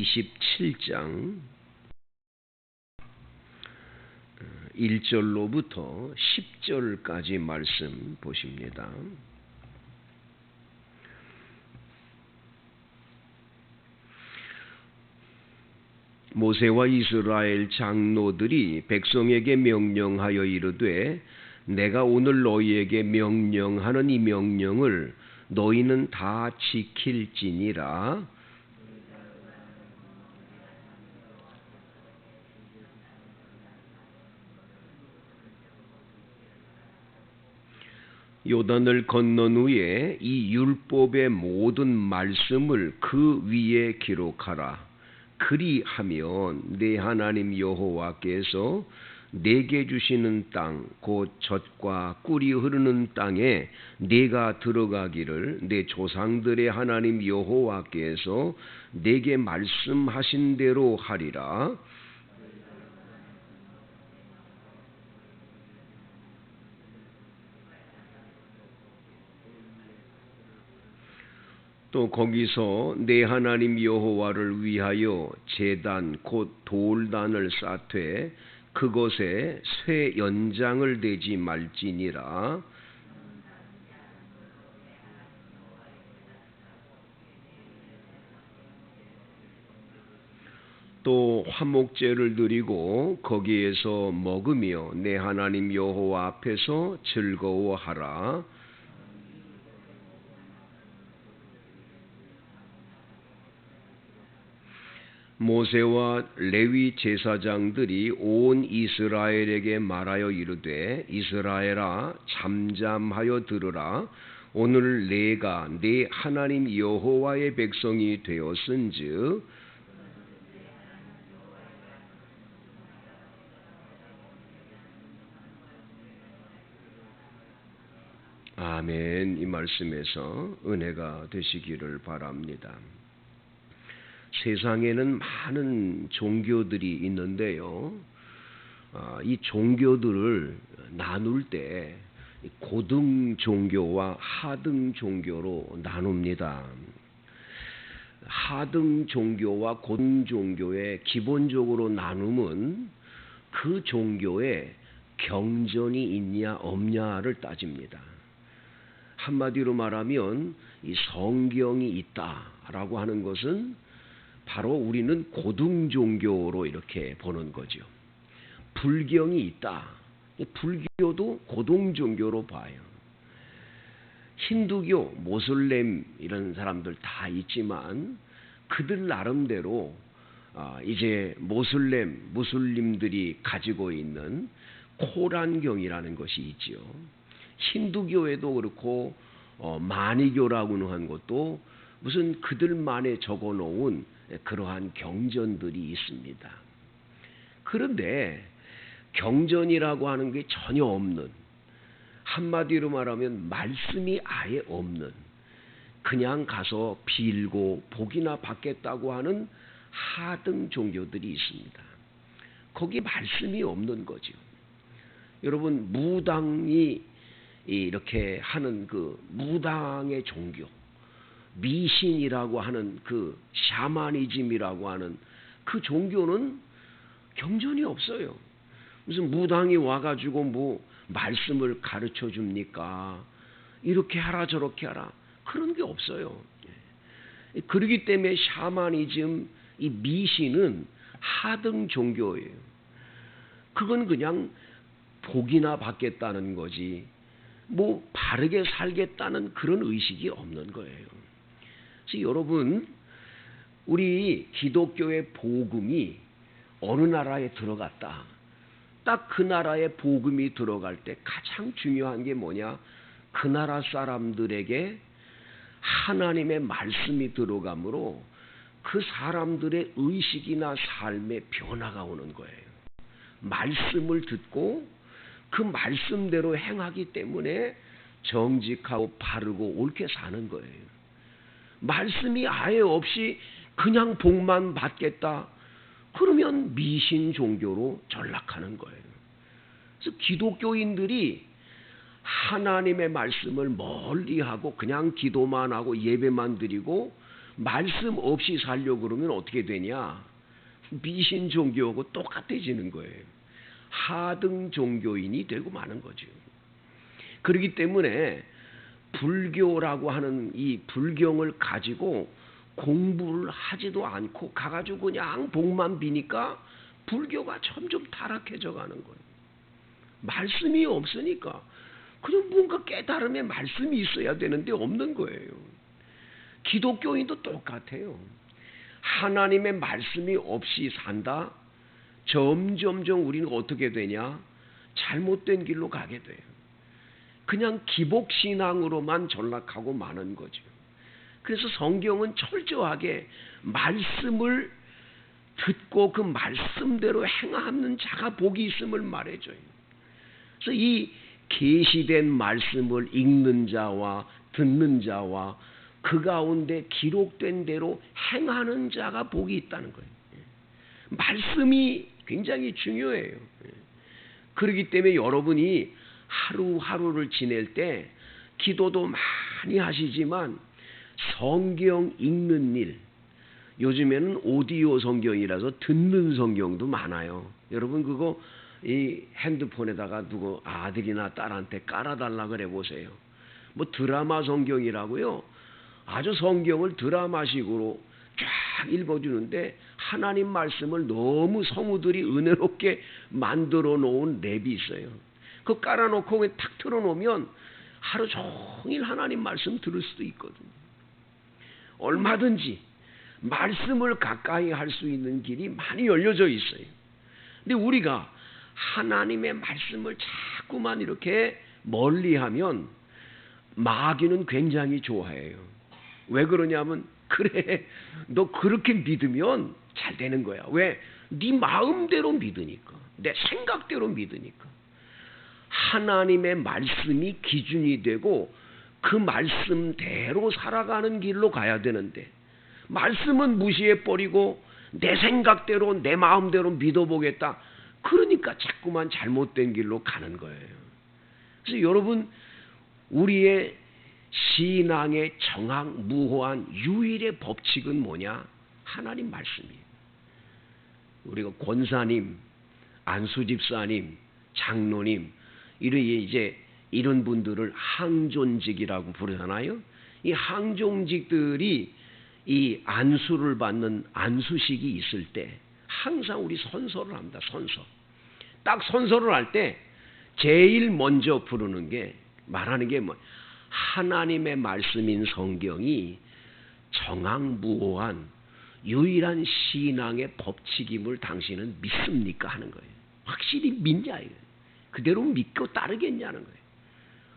27장 1절로부터 10절까지 말씀 보십니다. 모세와 이스라엘 장로들이 백성에게 명령하여 이르되 내가 오늘 너희에게 명령하는 이 명령을 너희는 다 지킬지니라. 요단을 건넌 후에 이 율법의 모든 말씀을 그 위에 기록하라. 그리하면 내 하나님 여호와께서 내게 주시는 땅 곧 젖과 꿀이 흐르는 땅에 내가 들어가기를 내 조상들의 하나님 여호와께서 내게 말씀하신 대로 하리라. 또 거기서 내 하나님 여호와를 위하여 제단 곧 돌단을 쌓되 그것에 쇠 연장을 대지 말지니라. 또 화목제를 드리고 거기에서 먹으며 내 하나님 여호와 앞에서 즐거워하라. 모세와 레위 제사장들이 온 이스라엘에게 말하여 이르되 이스라엘아 잠잠하여 들으라. 오늘 내가 네 하나님 여호와의 백성이 되었은즉 아멘. 이 말씀에서 은혜가 되시기를 바랍니다. 세상에는 많은 종교들이 있는데요. 이 종교들을 나눌 때 고등 종교와 하등 종교로 나눕니다. 하등 종교와 고등 종교의 기본적으로 나눔은 그 종교에 경전이 있냐 없냐를 따집니다. 한마디로 말하면 이 성경이 있다라고 하는 것은 바로 우리는 고등 종교로 이렇게 보는 거죠. 불경이 있다. 불교도 고등 종교로 봐요. 힌두교, 모슬렘 이런 사람들 다 있지만 그들 나름대로 이제 무슬림들이 가지고 있는 코란경이라는 것이 있지요. 힌두교에도 그렇고 마니교라고 하는 것도 무슨 그들만의 적어놓은 그러한 경전들이 있습니다. 그런데 경전이라고 하는 게 전혀 없는, 한마디로 말하면 말씀이 아예 없는, 그냥 가서 빌고 복이나 받겠다고 하는 하등 종교들이 있습니다. 거기 말씀이 없는 거죠. 여러분, 무당이 이렇게 하는 그 무당의 종교, 미신이라고 하는 그 샤머니즘이라고 하는 그 종교는 경전이 없어요. 무슨 무당이 와가지고 뭐 말씀을 가르쳐 줍니까? 이렇게 하라 저렇게 하라 그런 게 없어요. 그렇기 때문에 샤머니즘, 이 미신은 하등 종교예요. 그건 그냥 복이나 받겠다는 거지 뭐 바르게 살겠다는 그런 의식이 없는 거예요. 그래서 여러분, 우리 기독교의 복음이 어느 나라에 들어갔다. 딱 그 나라에 복음이 들어갈 때 가장 중요한 게 뭐냐? 그 나라 사람들에게 하나님의 말씀이 들어가므로 그 사람들의 의식이나 삶의 변화가 오는 거예요. 말씀을 듣고 그 말씀대로 행하기 때문에 정직하고 바르고 옳게 사는 거예요. 말씀이 아예 없이 그냥 복만 받겠다. 그러면 미신 종교로 전락하는 거예요. 그래서 기독교인들이 하나님의 말씀을 멀리하고 그냥 기도만 하고 예배만 드리고 말씀 없이 살려고 그러면 어떻게 되냐? 미신 종교하고 똑같아지는 거예요. 하등 종교인이 되고 마는 거죠. 그렇기 때문에 불교라고 하는 이 불경을 가지고 공부를 하지도 않고 가가지고 그냥 복만 비니까 불교가 점점 타락해져 가는 거예요. 말씀이 없으니까 그냥 뭔가 깨달음의 말씀이 있어야 되는데 없는 거예요. 기독교인도 똑같아요. 하나님의 말씀이 없이 산다. 점점점 우리는 어떻게 되냐? 잘못된 길로 가게 돼요. 그냥 기복신앙으로만 전락하고 마는 거죠. 그래서 성경은 철저하게 말씀을 듣고 그 말씀대로 행하는 자가 복이 있음을 말해줘요. 그래서 이 계시된 말씀을 읽는 자와 듣는 자와 그 가운데 기록된 대로 행하는 자가 복이 있다는 거예요. 말씀이 굉장히 중요해요. 그렇기 때문에 여러분이 하루하루를 지낼 때 기도도 많이 하시지만 성경 읽는 일, 요즘에는 오디오 성경이라서 듣는 성경도 많아요. 여러분 그거 이 핸드폰에다가 누구 아들이나 딸한테 깔아달라 그래 보세요. 뭐 드라마 성경이라고요. 아주 성경을 드라마식으로 쫙 읽어주는데 하나님 말씀을 너무 성우들이 은혜롭게 만들어 놓은 랩이 있어요. 그거 깔아놓고 탁 틀어놓으면 하루 종일 하나님 말씀 들을 수도 있거든요. 얼마든지 말씀을 가까이 할 수 있는 길이 많이 열려져 있어요. 근데 우리가 하나님의 말씀을 자꾸만 이렇게 멀리하면 마귀는 굉장히 좋아해요. 왜 그러냐면 그래 너 그렇게 믿으면 잘 되는 거야. 왜? 네 마음대로 믿으니까. 내 생각대로 믿으니까. 하나님의 말씀이 기준이 되고 그 말씀대로 살아가는 길로 가야 되는데 말씀은 무시해버리고 내 생각대로 내 마음대로 믿어보겠다. 그러니까 자꾸만 잘못된 길로 가는 거예요. 그래서 여러분 우리의 신앙의 정확무호한 유일의 법칙은 뭐냐? 하나님 말씀이에요. 우리가 권사님, 안수집사님, 장로님 이런 분들을 항존직이라고 부르잖아요. 이 항존직들이 이 안수를 받는 안수식이 있을 때 항상 우리 선서를 합니다. 선서. 딱 선서를 할 때 제일 먼저 부르는 게 말하는 게 뭐 하나님의 말씀인 성경이 정확무호한 유일한 신앙의 법칙임을 당신은 믿습니까? 하는 거예요. 확실히 믿냐 이거예요. 그대로 믿고 따르겠냐는 거예요.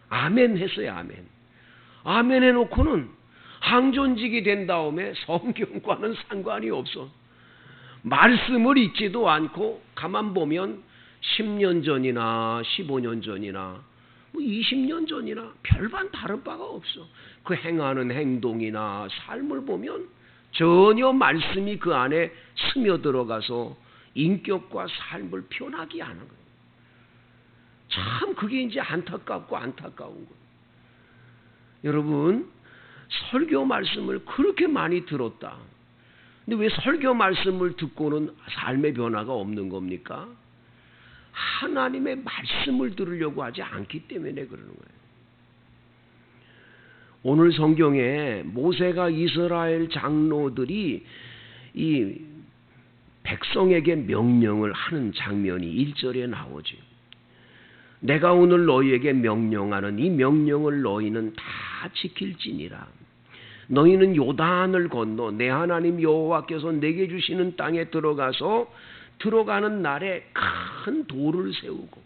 아멘 했어요. 아멘. 아멘 해놓고는 항존직이 된 다음에 성경과는 상관이 없어. 말씀을 읽지도 않고 가만 보면 10년 전이나 15년 전이나 뭐 20년 전이나 별반 다른 바가 없어. 그 행하는 행동이나 삶을 보면 전혀 말씀이 그 안에 스며들어가서 인격과 삶을 표현하기 하는 거예요. 참 그게 이제 안타까운 거예요. 여러분 설교 말씀을 그렇게 많이 들었다. 근데 왜 설교 말씀을 듣고는 삶의 변화가 없는 겁니까? 하나님의 말씀을 들으려고 하지 않기 때문에 그러는 거예요. 오늘 성경에 모세가 이스라엘 장로들이 이 백성에게 명령을 하는 장면이 1절에 나오죠. 내가 오늘 너희에게 명령하는 이 명령을 너희는 다 지킬지니라. 너희는 요단을 건너 내 하나님 여호와께서 내게 주시는 땅에 들어가는 날에 큰 돌을 세우고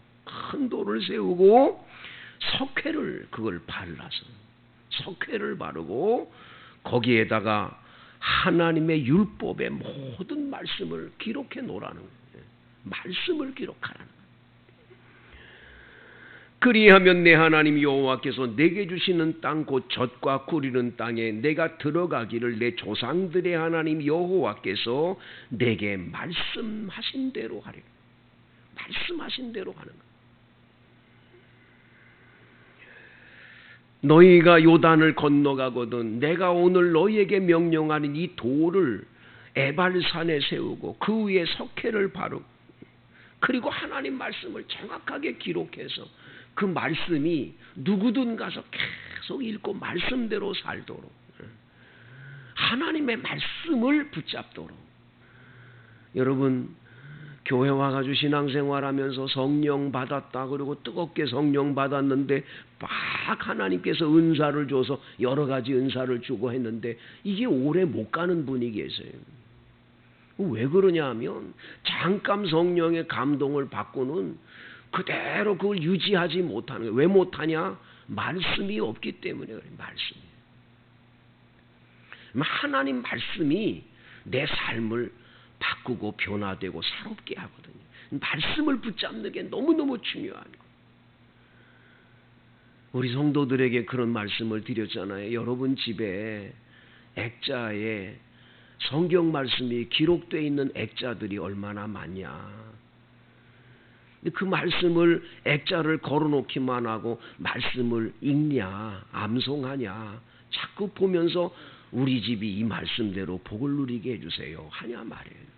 석회를 그걸 발라서 석회를 바르고 거기에다가 하나님의 율법의 모든 말씀을 기록해 놓으라는 거예요. 말씀을 기록하라는 거예요. 그리하면 내 하나님 여호와께서 내게 주시는 땅 곧 젖과 꿀이는 땅에 내가 들어가기를 내 조상들의 하나님 여호와께서 내게 말씀하신 대로 하리라. 말씀하신 대로 하는 거예요. 너희가 요단을 건너가거든 내가 오늘 너희에게 명령하는 이 돌을 에발산에 세우고 그 위에 석회를 바르고 그리고 하나님 말씀을 정확하게 기록해서 그 말씀이 누구든 가서 계속 읽고 말씀대로 살도록 하나님의 말씀을 붙잡도록. 여러분 교회 와가지고 신앙생활하면서 성령 받았다 그리고 뜨겁게 성령 받았는데 막 하나님께서 은사를 줘서 여러 가지 은사를 주고 했는데 이게 오래 못 가는 분이 계세요. 왜 그러냐 하면 잠깐 성령의 감동을 받고는 그대로 그걸 유지하지 못하는 거예요. 왜 못하냐? 말씀이 없기 때문에 그래요. 말씀이. 하나님 말씀이 내 삶을 바꾸고 변화되고 새롭게 하거든요. 말씀을 붙잡는 게 너무너무 중요한 거예요. 우리 성도들에게 그런 말씀을 드렸잖아요. 여러분 집에 액자에 성경 말씀이 기록되어 있는 액자들이 얼마나 많냐. 그 말씀을 액자를 걸어놓기만 하고 말씀을 읽냐 암송하냐 자꾸 보면서 우리 집이 이 말씀대로 복을 누리게 해주세요 하냐 말이에요.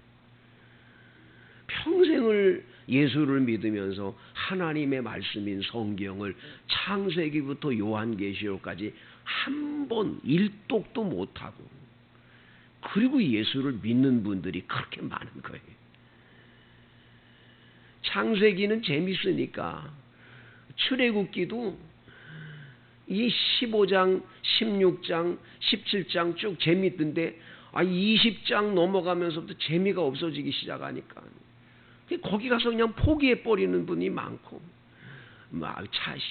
평생을 예수를 믿으면서 하나님의 말씀인 성경을 창세기부터 요한계시록까지 한 번 일독도 못하고 그리고 예수를 믿는 분들이 그렇게 많은 거예요. 창세기는 재밌으니까 출애굽기도 이 15장, 16장, 17장 쭉 재밌던데 20장 넘어가면서부터 재미가 없어지기 시작하니까 거기 가서 그냥 포기해버리는 분이 많고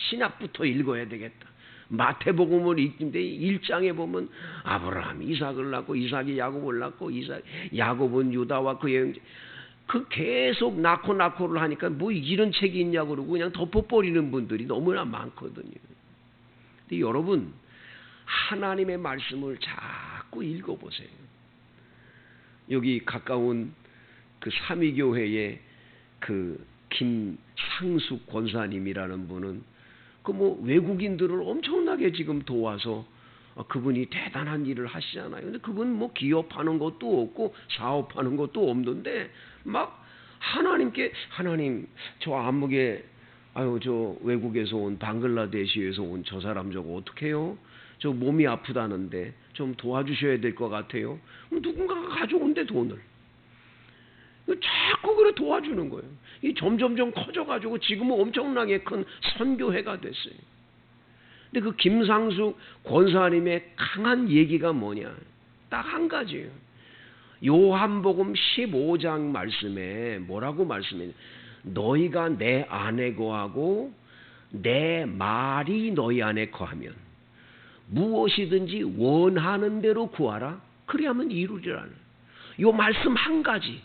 신약부터 읽어야 되겠다. 마태복음을 읽는데 1장에 보면 아브라함이 이삭을 낳고 이삭이 야곱을 낳고 야곱은 유다와 그의 형제 그 계속 낳고를 하니까 뭐 이런 책이 있냐고 그러고 그냥 덮어버리는 분들이 너무나 많거든요. 근데 여러분 하나님의 말씀을 자꾸 읽어보세요. 여기 가까운 그 삼위교회의 그 김상숙 권사님이라는 분은 그 뭐 외국인들을 엄청나게 지금 도와서 그분이 대단한 일을 하시잖아요. 근데 그분 뭐 기업하는 것도 없고 사업하는 것도 없는데 막 하나님 저 암흑에 저 외국에서 온 방글라데시에서 온 저 사람 저거 어떻게 해요? 저 몸이 아프다는데 좀 도와주셔야 될 것 같아요. 누군가가 가져온대 돈을. 자꾸 그래 도와주는 거예요. 이 점점점 커져가지고 지금은 엄청나게 큰 선교회가 됐어요. 근데 그 김상숙 권사님의 강한 얘기가 뭐냐? 딱 한 가지예요. 요한복음 15장 말씀에 뭐라고 말씀해요? 너희가 내 안에 거하고 내 말이 너희 안에 거하면 무엇이든지 원하는 대로 구하라. 그리하면 이루리라는. 요 말씀 한 가지.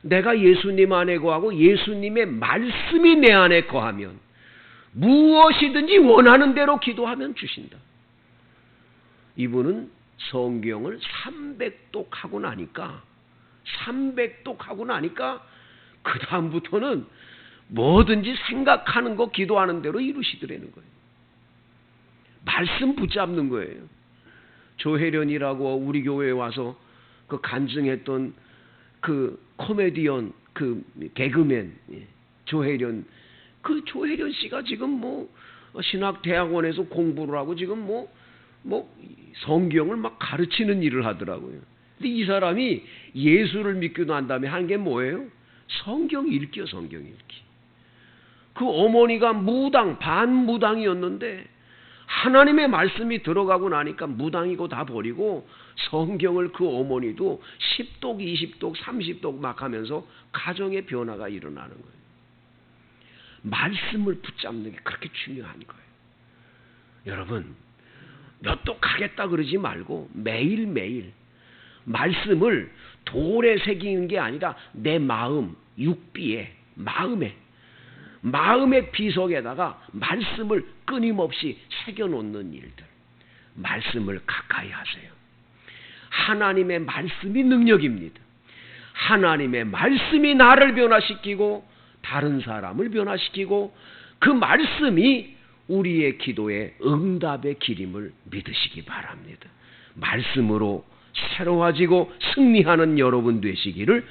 내가 예수님 안에 거하고 예수님의 말씀이 내 안에 거하면 무엇이든지 원하는 대로 기도하면 주신다. 이분은 성경을 300독 하고 나니까 그 다음부터는 뭐든지 생각하는 거 기도하는 대로 이루시더라는 거예요. 말씀 붙잡는 거예요. 조혜련이라고 우리 교회에 와서 그 간증했던 그 코미디언 그 개그맨 조혜련 그 조혜련 씨가 지금 뭐 신학대학원에서 공부를 하고 지금 뭐 성경을 막 가르치는 일을 하더라고요. 근데 이 사람이 예수를 믿고 난 다음에 한 게 뭐예요? 성경 읽기요. 성경 읽기. 그 어머니가 반무당이었는데 하나님의 말씀이 들어가고 나니까 무당이고 다 버리고 성경을 그 어머니도 10독, 20독, 30독 막 하면서 가정의 변화가 일어나는 거예요. 말씀을 붙잡는 게 그렇게 중요한 거예요. 여러분 몇 독 하겠다 그러지 말고 매일매일 말씀을 돌에 새기는 게 아니라 내 마음, 육비에 마음의 비석에다가 말씀을 끊임없이 새겨놓는 일들. 말씀을 가까이 하세요. 하나님의 말씀이 능력입니다. 하나님의 말씀이 나를 변화시키고 다른 사람을 변화시키고 그 말씀이 우리의 기도의 응답의 길임을 믿으시기 바랍니다. 말씀으로 새로워지고 승리하는 여러분 되시기를